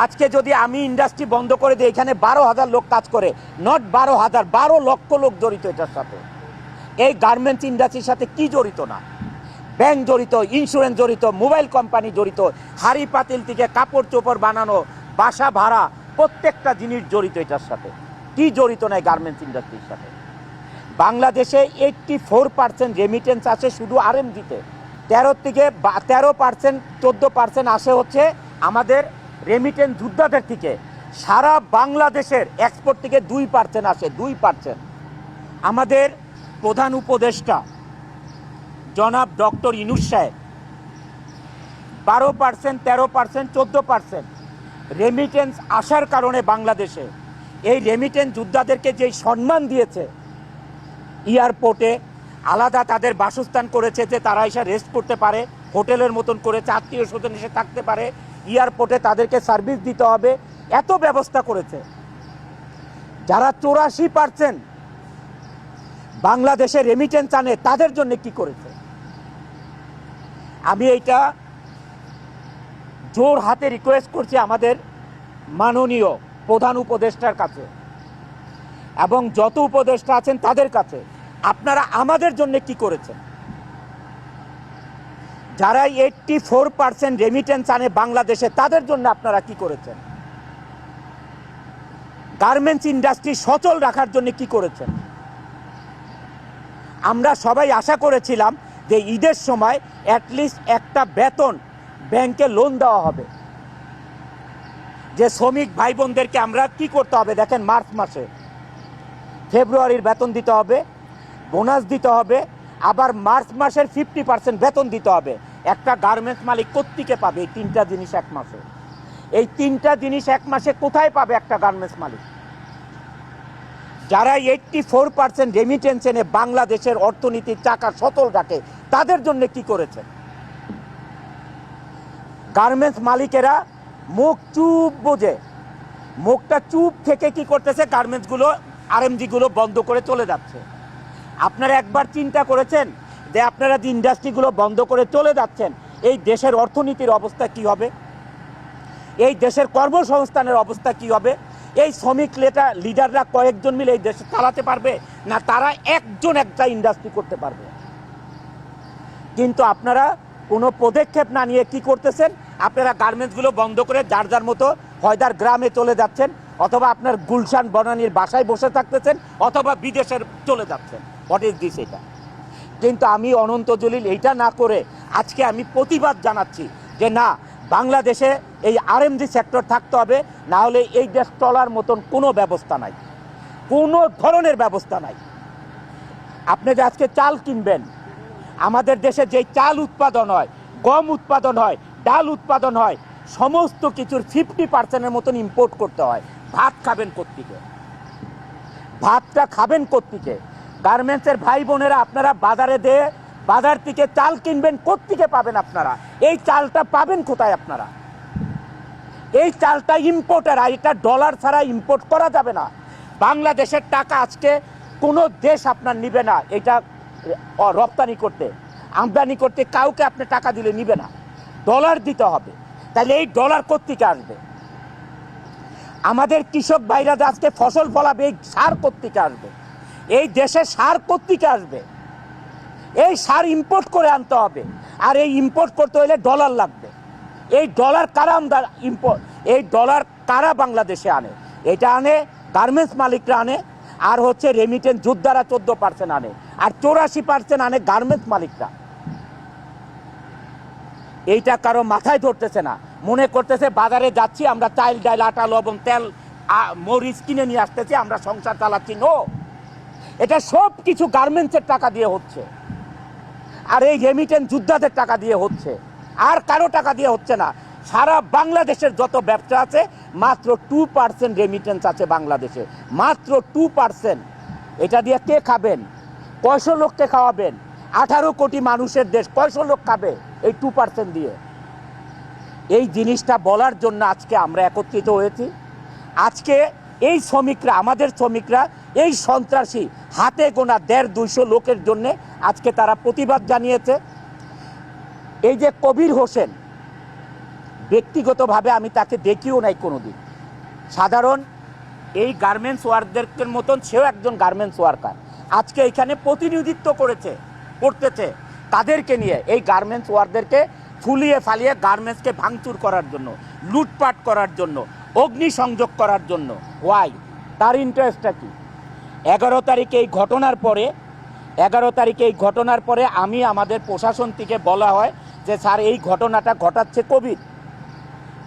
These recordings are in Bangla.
আজকে যদি আমি ইন্ডাস্ট্রি বন্ধ করে দিই, এখানে 12,000 লোক কাজ করে, নট 12,000, 12 লক্ষ লোক জড়িত এটার সাথে। এই গার্মেন্টস ইন্ডাস্ট্রির সাথে কি জড়িত না? ব্যাংক জড়িত, ইন্স্যুরেন্স জড়িত, মোবাইল কোম্পানি জড়িত, হাড়ি পাতিল থেকে কাপড় চোপড় বানানো, বাসা ভাড়া, প্রত্যেকটা জিনিস জড়িত এটার সাথে। কি জড়িত নাই গার্মেন্টস ইন্ডাস্ট্রির সাথে? বাংলাদেশে 84% রেমিটেন্স আসে শুধু আরএমজিতে। 13% 14% আসে হচ্ছে আমাদের রেমিটেন্স যোদ্ধাদের থেকে। সারা বাংলাদেশের এক্সপোর্ট থেকে 2% আসে, 2%। আমাদের প্রধান উপদেষ্টা জনাব ডক্টর ইউনূস সাহেব 12%, 13%, 14% রেমিটেন্স আসার কারণে বাংলাদেশে এই রেমিটেন্স যোদ্ধাদেরকে যেই সম্মান দিয়েছে, এয়ারপোর্টে আলাদা তাদের বাসস্থান করেছে যে তারা এসে রেস্ট করতে পারে, হোটেলের মতন করেছে, আত্মীয় স্বজন এসে থাকতে পারে, এয়ারপোর্টে তাদেরকে সার্ভিস দিতে হবে, এত ব্যবস্থা করেছে। যারা 84% বাংলাদেশে রেমিটেন্স আনে তাদের জন্য কি করেছে? আমি এইটা জোর হাতে রিকোয়েস্ট করছি আমাদের মাননীয় প্রধান উপদেষ্টার কাছে এবং যত উপদেষ্টা আছেন তাদের কাছে, আপনারা আমাদের জন্য কি করেছেন? যারা 84% রেমিটেন্স আনে বাংলাদেশে তাদের জন্য আপনারা কি করেছেন? গার্মেন্টস ইন্ডাস্ট্রি সচল রাখার জন্য কি করেছেন? আমরা সবাই আশা করেছিলাম যে ঈদের সময় অ্যাটলিস্ট একটা বেতন ব্যাংকে লোন দেওয়া হবে, যে শ্রমিক ভাই বোনদেরকে আমরা কি করতে হবে দেখেন, মার্চ মাসে ফেব্রুয়ারির বেতন দিতে হবে, বোনাস দিতে হবে, আবার মার্চ মাসের 50% বেতন দিতে হবে। একটা গার্মেন্টস মালিক কোত্থেকে পাবে এই 3টা জিনিস এক মাসে? এই 3টা জিনিস এক মাসে কোথায় পাবে একটা গার্মেন্টস মালিক? যারা 84% রেমিটেন্স এনে বাংলাদেশের অর্থনীতির চাকা সচল রাখে তাদের জন্য কি করেছে? গার্মেন্টস মালিকেরা মুখ চুপ বোঝে, মুখটা চুপ থেকে কি করতেছে, গার্মেন্টসগুলো আরএমজিগুলো বন্ধ করে চলে যাচ্ছে। আপনারা একবার চিন্তা করেছেন যে আপনারা যে ইন্ডাস্ট্রিগুলো বন্ধ করে চলে যাচ্ছেন এই দেশের অর্থনীতির অবস্থা কি হবে? এই দেশের কর্মসংস্থানের অবস্থা কি হবে? এই শ্রমিক লিডাররা কয়েকজন মিলে এই দেশে চালাতে পারবে না তারা একজন একটা ইন্ডাস্ট্রি করতে পারবে? কিন্তু আপনারা কোনো পদক্ষেপ না নিয়ে কি করতেছেন, আপনারা গার্মেন্টসগুলো বন্ধ করে যার যার মতো হয়দার গ্রামে চলে যাচ্ছেন, অথবা আপনার গুলশান বনানীর বাসায় বসে থাকতেছেন, অথবা বিদেশের চলে যাচ্ছেন। What is this? এটা কিন্তু আমি অনন্ত জলিল এইটা না করে আজকে আমি প্রতিবাদ জানাচ্ছি যে না, বাংলাদেশে এই আরএমজি সেক্টর থাকতে হবে, না হলে এই দেশ চলার মতন কোনো ব্যবস্থা নাই, কোনো ধরনের ব্যবস্থা নাই। আপনি যে আজকে চাল কিনবেন, আমাদের দেশে যে চাল উৎপাদন হয়, গম উৎপাদন হয়, ডাল উৎপাদন হয়, সমস্ত কিছুর 50%-এর মতন ইম্পোর্ট করতে হয়। ভাত খাবেন কোত্থেকে? ভাতটা খাবেন কোত্থেকে? গার্মেন্টসের ভাই বোনেরা আপনারা বাজার থেকে চাল কিনবেন, কোত্থেকে পাবেন আপনারা? এই চালটা পাবেন কোথায় আপনারা? এই চালটা ইম্পোর্টার, আর এটা ডলার ছাড়া ইম্পোর্ট করা যাবে না। বাংলাদেশের টাকা আজকে কোনো দেশ আপনার নিবে না, এটা রপ্তানি করতে, আমদানি করতে কাউকে আপনি টাকা দিলে নিবে না, ডলার দিতে হবে। তাহলে এই ডলার কোত্থেকে আসবে? আমাদের কৃষক ভাইরা আজকে ফসল ফলাবে, এই সার কোত্থেকে আসবে? এই দেশে সার কোত্থেকে আসবে? এই সার ইম্পোর্ট করে আনতে হবে, আর এই ইম্পোর্ট করতে হলে ডলার লাগবে। এই ডলার কারা এই ডলার কারা বাংলাদেশে আনে? এটা আনে গার্মেন্টস মালিকরা আনে, আর হচ্ছে রেমিটেন্স যোদ্ধারা 14% আনে, আর 84% আনে গার্মেন্টস মালিকরা। এইটা কারো মাথায় ধরতেছে না, মনে করতেছে বাজারে যাচ্ছি আমরা, চাল ডাল আটা লবণ তেল মরিচ কিনে নিয়ে আসতেছি, আমরা সংসার চালাচ্ছি। নো, এটা সব কিছু গার্মেন্টসের টাকা দিয়ে হচ্ছে, আর এই রেমিটেন্স যোদ্ধাদের টাকা দিয়ে হচ্ছে, আর কারো টাকা দিয়ে হচ্ছে না। সারা বাংলাদেশের যত ব্যবসা আছে মাত্র 2% রেমিটেন্স আছে বাংলাদেশে, মাত্র 2%। এটা দিয়ে কে খাবেন? কয়শো লোককে খাওয়াবেন? 18 কোটি মানুষের দেশ, কয়শো লোক খাবে এই 2% দিয়ে? এই জিনিসটা বলার জন্য আজকে আমরা একত্রিত হয়েছি। আজকে এই শ্রমিকরা, আমাদের শ্রমিকরা, এই সন্ত্রাসী হাতে গোনা 150-200 লোকের জন্য আজকে তারা প্রতিবাদ জানিয়েছে। এই যে কবির হোসেন ব্যক্তিগতভাবে আমি তাকে দেখিও নাই কোনোদিন। সাধারণ এই গার্মেন্টস ওয়ার্কারদের মতন সেও একজন গার্মেন্টস ওয়ার্কার। আজকে এখানে প্রতিনিধিত্ব করতেছে তাদেরকে নিয়ে, এই গার্মেন্টস ওয়ার্কারদেরকে ফুলিয়ে ফালিয়ে গার্মেন্টসকে ভাঙচুর করার জন্য, লুটপাট করার জন্য, অগ্নিসংযোগ করার জন্য। ওয়াই? তার ইন্টারেস্টটা কি? 11 তারিখে এই ঘটনার পরে আমি আমাদের প্রশাসন থেকে বলা হয় যে স্যার এই ঘটনাটা ঘটাচ্ছে কবির।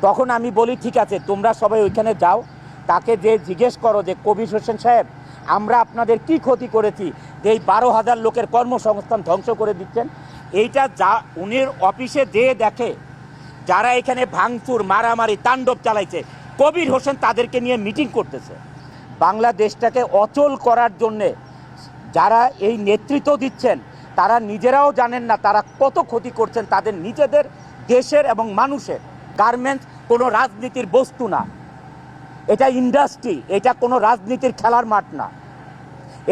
তখন আমি বলি ঠিক আছে, তোমরা সবাই ওইখানে যাও, তাকে যে জিজ্ঞেস করো যে কবির হোসেন সাহেব, আমরা আপনাদের কি ক্ষতি করেছি যে এই 12,000 লোকের কর্মসংস্থান ধ্বংস করে দিচ্ছেন? এইটা যা উনির অফিসে যেয়ে দেখে যারা এখানে ভাঙচুর মারামারি তাণ্ডব চালাইছে, কবির হোসেন তাদেরকে নিয়ে মিটিং করতেছে। বাংলাদেশটাকে অচল করার জন্যে যারা এই নেতৃত্ব দিচ্ছেন তারা নিজেরাও জানেন না তারা কত ক্ষতি করছেন তাদের নিজেদের দেশের এবং মানুষের। গার্মেন্টস কোনো রাজনীতির বস্তু না, এটা ইন্ডাস্ট্রি, এটা কোনো রাজনীতির খেলার মাঠ না।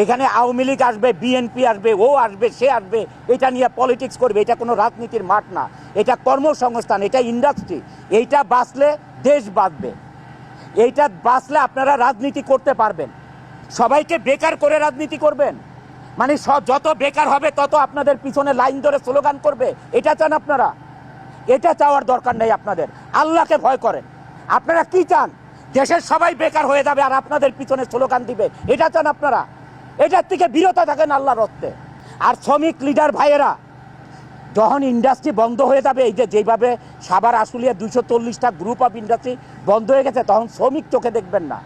এখানে আওয়ামী লীগ আসবে, বিএনপি আসবে, ও আসবে, সে আসবে, এটা নিয়ে পলিটিক্স করবে, এটা কোনো রাজনীতির মাঠ না, এটা কর্মসংস্থান, এটা ইন্ডাস্ট্রি। এইটা বাঁচলে দেশ বাঁচবে, এইটা বাঁচলে আপনারা রাজনীতি করতে পারবেন। সবাইকে বেকার করে রাজনীতি করবেন মানে যত বেকার হবে তত আপনাদের পিছনে লাইন ধরে স্লোগান করবে, এটা চান আপনারা? এটা চাওয়ার দরকার নেই আপনাদের। আল্লাহকে ভয় করেন। আপনারা কি চান? দেশের সবাই বেকার হয়ে যাবে আর আপনাদের পিছনে স্লোগান দিবে, এটা চান আপনারা? এটার থেকে বিরত থাকেন আল্লাহর রস্তে। আর শ্রমিক লিডার ভাইয়েরা, যখন ইন্ডাস্ট্রি বন্ধ হয়ে যাবে, এই যে যেভাবে সাভার আশুলিয়া 240টা গ্রুপ অফ ইন্ডাস্ট্রি বন্ধ হয়ে গেছে, তখন শ্রমিক চোখে দেখবেন না।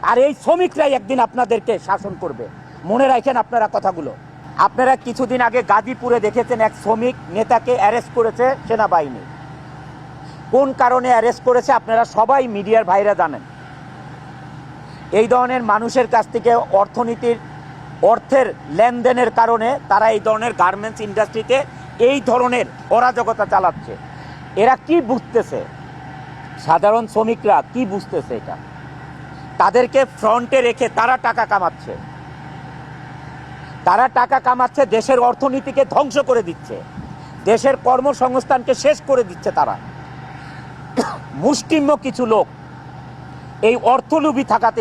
আর এই শ্রমিকরাই একদিন আপনাদেরকে শাসন করবে, মনে রাখেন আপনারা কথাগুলো। আপনারা কিছুদিন আগে গাজীপুরে দেখেছেন এক শ্রমিক নেতাকে অ্যারেস্ট করেছে সেনাবাহিনী। কোন কারণে অ্যারেস্ট করেছে আপনারা সবাই মিডিয়ার ভাইরা জানেন। এই ধরনের মানুষের কাছ থেকে অর্থের লেনদেনের কারণে তারা এই ধরনের গার্মেন্টস ইন্ডাস্ট্রিতে এই ধরনের অরাজকতা চালাচ্ছে। এরা কি বুঝতেছে? সাধারণ শ্রমিকরা কি বুঝতেছে? এটা তাদেরকে ফ্রন্টে রেখে তারা টাকা কামাচ্ছে, দেশের অর্থনীতিকে ধ্বংস করে দিচ্ছে, দেশের কর্মসংস্থানকে শেষ করে দিচ্ছে তারা। মুষ্টিম্য কিছু লোক এই অর্থলোভী থাকাতে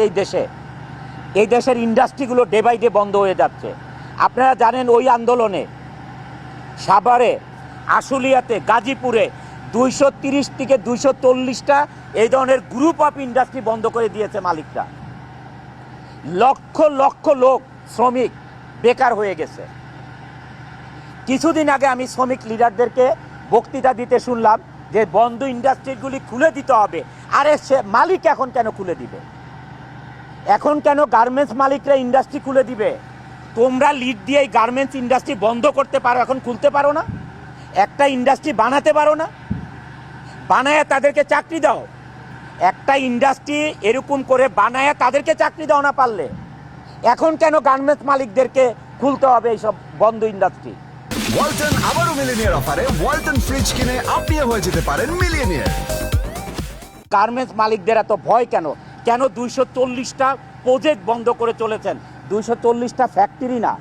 এই দেশের ইন্ডাস্ট্রিগুলো ডে বাই ডে বন্ধ হয়ে যাচ্ছে। আপনারা জানেন ওই আন্দোলনে সাভারে, আশুলিয়াতে, গাজীপুরে 230 থেকে 240টা এই ধরনের গ্রুপ অফ ইন্ডাস্ট্রি বন্ধ করে দিয়েছে মালিকরা। লক্ষ লক্ষ লোক শ্রমিক বেকার হয়ে গেছে। কিছুদিন আগে আমি শ্রমিক লিডারদেরকে বক্তৃতা দিতে শুনলাম যে বন্ধ ইন্ডাস্ট্রিগুলি খুলে দিতে হবে। আরে সে মালিক এখন কেন খুলে দিবে? এখন কেন গার্মেন্টস মালিকরা ইন্ডাস্ট্রি খুলে দিবে? তোমরা লিড দিয়ে এই গার্মেন্টস ইন্ডাস্ট্রি বন্ধ করতে পারো, এখন খুলতে পারো না? একটা ইন্ডাস্ট্রি বানাতে পারো না? বানায় তাদেরকে চাকরি দাও। একটা ইন্ডাস্ট্রি এরকম করে বানায় তাদেরকে চাকরি দাও না পারলে। এখন কেন গার্মেন্টস মালিকদেরকে খুলতে হবে এইসব বন্ধ ইন্ডাস্ট্রি? ওয়ালটন আবারও মিলিয়নিয়ার অফারে ওয়ালটন ফ্রিজ কিনে আপনিও হয়ে যেতে পারেন মিলিয়নিয়ার। গার্মেন্টস মালিকদের এত ভয় কেন? 240টা প্রজেক্ট বন্ধ করে চলেছেন? 240টা ফ্যাক্টরি না,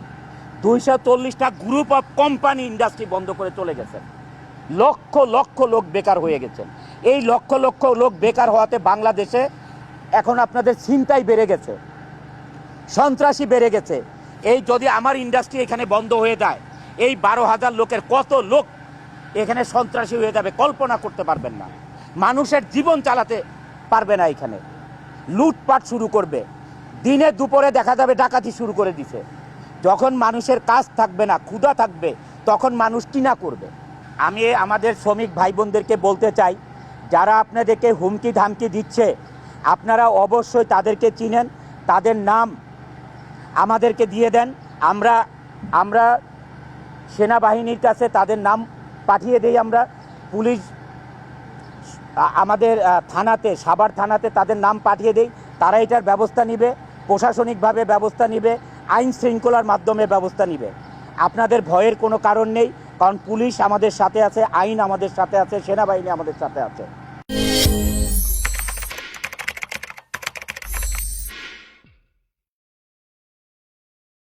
240টা গ্রুপ অফ কোম্পানি ইন্ডাস্ট্রি বন্ধ করে চলে গেছেন। লক্ষ লক্ষ লোক বেকার হয়ে গেছেন। এই লক্ষ লক্ষ লোক বেকার হওয়াতে বাংলাদেশে এখন আপনাদের ছিনতাই বেড়ে গেছে, সন্ত্রাসী বেড়ে গেছে। এই যদি আমার ইন্ডাস্ট্রি এখানে বন্ধ হয়ে যায়, এই 12,000 লোকের কত লোক এখানে সন্ত্রাসী হয়ে যাবে কল্পনা করতে পারবেন না। মানুষের জীবন চালাতে পারবে না, এখানে লুটপাট শুরু করবে। দিনে দুপুরে দেখা যাবে ডাকাতি শুরু করে দিছে। যখন মানুষের কাজ থাকবে না, ক্ষুধা থাকবে, তখন মানুষ কিনা করবে। আমি আমাদের শ্রমিক ভাই বোনদেরকে বলতে চাই, যারা আপনাদেরকে হুমকি ধামকি দিচ্ছে আপনারা অবশ্যই তাদেরকে চিনেন, তাদের নাম আমাদেরকে দিয়ে দেন। আমরা সেনাবাহিনীর কাছে তাদের নাম পাঠিয়ে দেই। আমরা পুলিশ আমাদের থানাতে, সাভার থানাতে তাদের নাম পাঠিয়ে দেই। তারা এটার ব্যবস্থা নিবে, প্রশাসনিকভাবে ব্যবস্থা নিবে, আইন শৃঙ্খলার মাধ্যমে ব্যবস্থা নিবে। আপনাদের ভয়ের কোনো কারণ নেই, কারণ পুলিশ আমাদের সাথে আছে, আইন আমাদের সাথে আছে, সেনাবাহিনী আমাদের সাথে আছে।